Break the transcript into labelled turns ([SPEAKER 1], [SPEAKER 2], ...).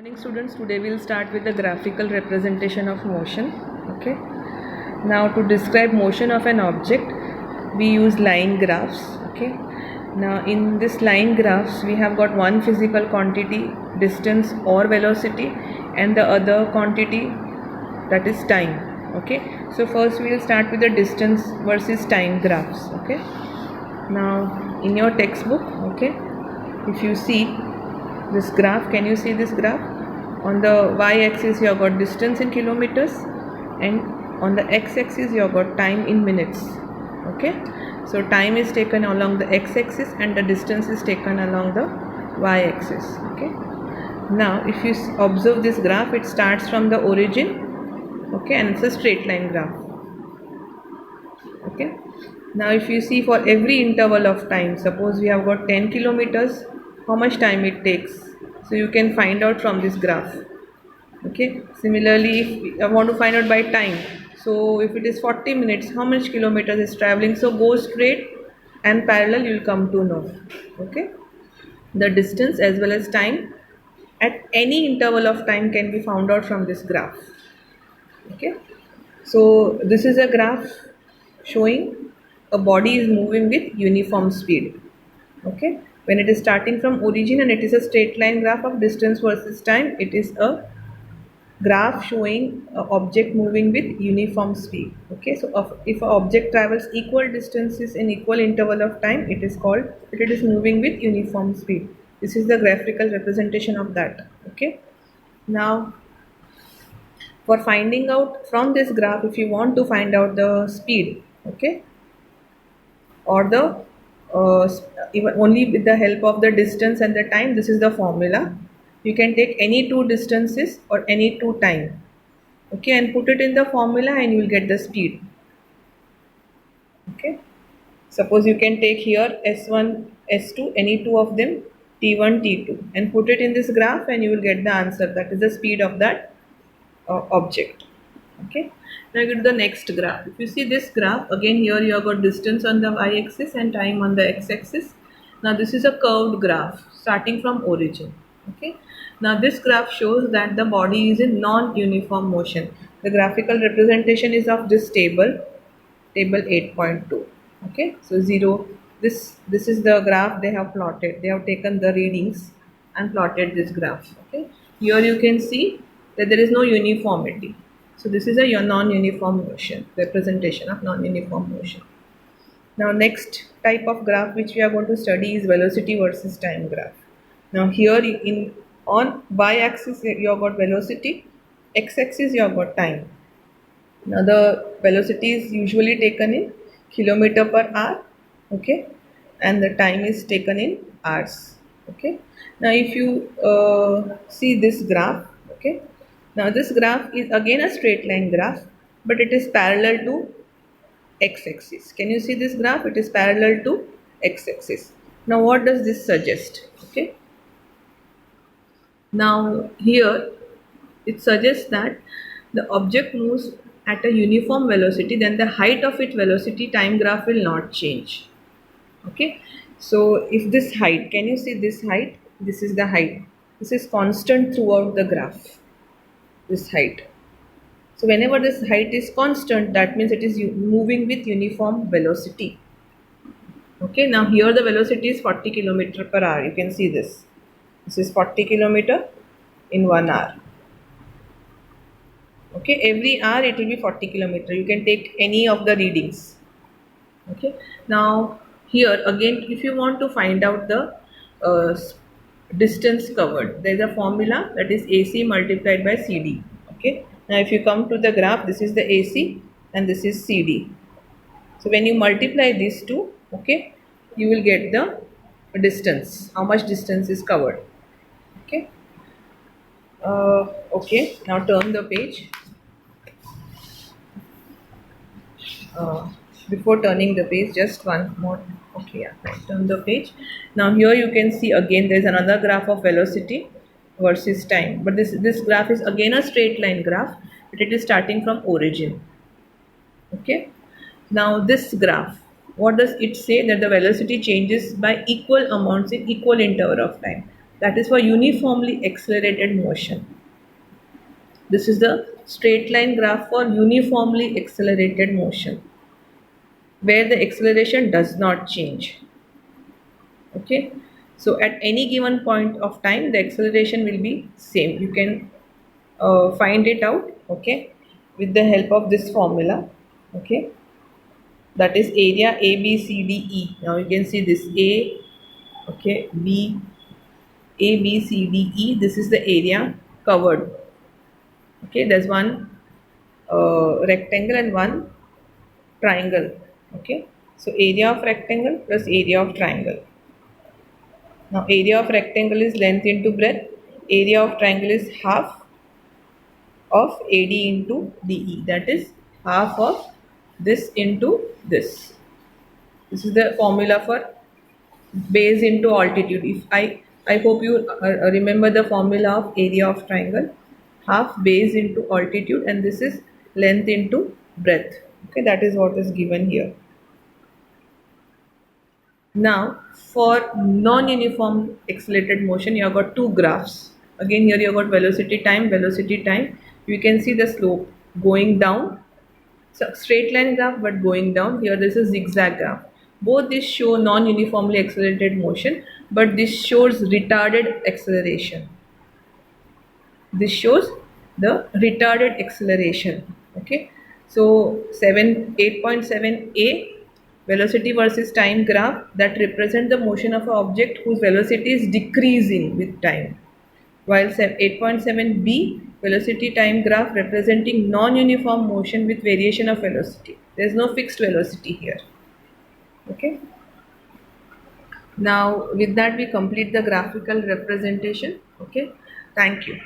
[SPEAKER 1] Morning students, today we'll start with the graphical representation of motion. Okay, now to describe motion of an object we use line graphs. Okay, now in this line graphs we have got one physical quantity, distance or velocity, and the other quantity, that is time. Okay, so first we will start with the distance versus time graphs. Okay, now in your textbook, okay, if you see this graph, can you see this graph? On the y-axis you have got distance in kilometers, and on the x-axis you have got time in minutes. Okay, so time is taken along the x-axis and the distance is taken along the y-axis. Okay, now if you observe this graph, it starts from the origin. Okay, and it's a straight line graph. Okay, now if you see for every interval of time, suppose we have got 10 kilometers, how much time it takes, so you can find out from this graph. Okay, similarly if I want to find out by time, so if it is 40 minutes, how much kilometers is traveling, so go straight and parallel, you will come to know. Okay, the distance as well as time at any interval of time can be found out from this graph. Okay, so this is a graph showing a body is moving with uniform speed. Okay, when it is starting from origin and it is a straight line graph of distance versus time, it is a graph showing an object moving with uniform speed. Okay, so if an object travels equal distances in equal interval of time, it is called that it is moving with uniform speed. This is the graphical representation of that. Okay, now for finding out from this graph, if you want to find out the speed, okay, or the even only with the help of the distance and the time, this is the formula. You can take any two distances or any two time, okay, and put it in the formula and you will get the speed. Okay, suppose you can take here s1 s2, any two of them, t1 t2, and put it in this graph and you will get the answer, that is the speed of that object. Okay, now go to the next graph. If you see this graph, again here you have got distance on the y-axis and time on the x-axis. Now this is a curved graph starting from origin. Okay, now this graph shows that the body is in non-uniform motion. The graphical representation is of this table 8.2. Okay, so 0, this is the graph they have plotted. They have taken the readings and plotted this graph. Okay, here you can see that there is no uniformity. So this is a non-uniform motion, representation of non-uniform motion. Now next type of graph which we are going to study is velocity versus time graph. Now here on y-axis you have got velocity, x-axis you have got time. Now the velocity is usually taken in kilometer per hour, okay, and the time is taken in hours. Okay, now if you see this graph, okay, now this graph is again a straight line graph, but it is parallel to x-axis. Can you see this graph? It is parallel to x-axis. Now what does this suggest? Okay, now here it suggests that the object moves at a uniform velocity, then the height of its velocity time graph will not change. Okay, so if this height, can you see this height? This is the height. This is constant throughout the graph, this height. So whenever this height is constant, that means it is moving with uniform velocity. Okay, now here the velocity is 40 km per hour. You can see this. This is 40 km in 1 hour. Okay, every hour it will be 40 km. You can take any of the readings. Okay, now here again, if you want to find out the distance covered, there is a formula, that is AC multiplied by CD. Okay, now if you come to the graph, this is the AC and this is CD. So when you multiply these two, okay, you will get the distance, how much distance is covered. Okay, okay, now turn the page. Before turning the page, just one more. Okay, yeah, right, turn the page. Now here you can see again there is another graph of velocity versus time, but this graph is again a straight line graph, but it is starting from origin. Okay, now this graph, what does it say? That the velocity changes by equal amounts in equal interval of time. That is for uniformly accelerated motion. This is the straight line graph for uniformly accelerated motion, where the acceleration does not change. Okay, so at any given point of time, the acceleration will be same. You can find it out, okay, with the help of this formula. Okay, that is area A B C D E. Now you can see this A, okay, B, A B C D E. This is the area covered. Okay, there's one rectangle and one triangle. Okay, so area of rectangle plus area of triangle. Now area of rectangle is length into breadth, area of triangle is half of AD into DE, that is half of this into this. This is the formula for base into altitude. If I hope you remember the formula of area of triangle, half base into altitude, and this is length into breadth. Okay, that is what is given here. Now, for non-uniform accelerated motion, you have got two graphs. Again, here you have got velocity time, velocity time. You can see the slope going down. So straight line graph, but going down. Here, this is zigzag graph. Both these show non-uniformly accelerated motion, but this shows retarded acceleration. This shows the retarded acceleration. Okay, so 8.7a velocity versus time graph that represent the motion of an object whose velocity is decreasing with time, while 8.7b velocity time graph representing non-uniform motion with variation of velocity. There is no fixed velocity here. Okay, now with that we complete the graphical representation. Okay, thank you.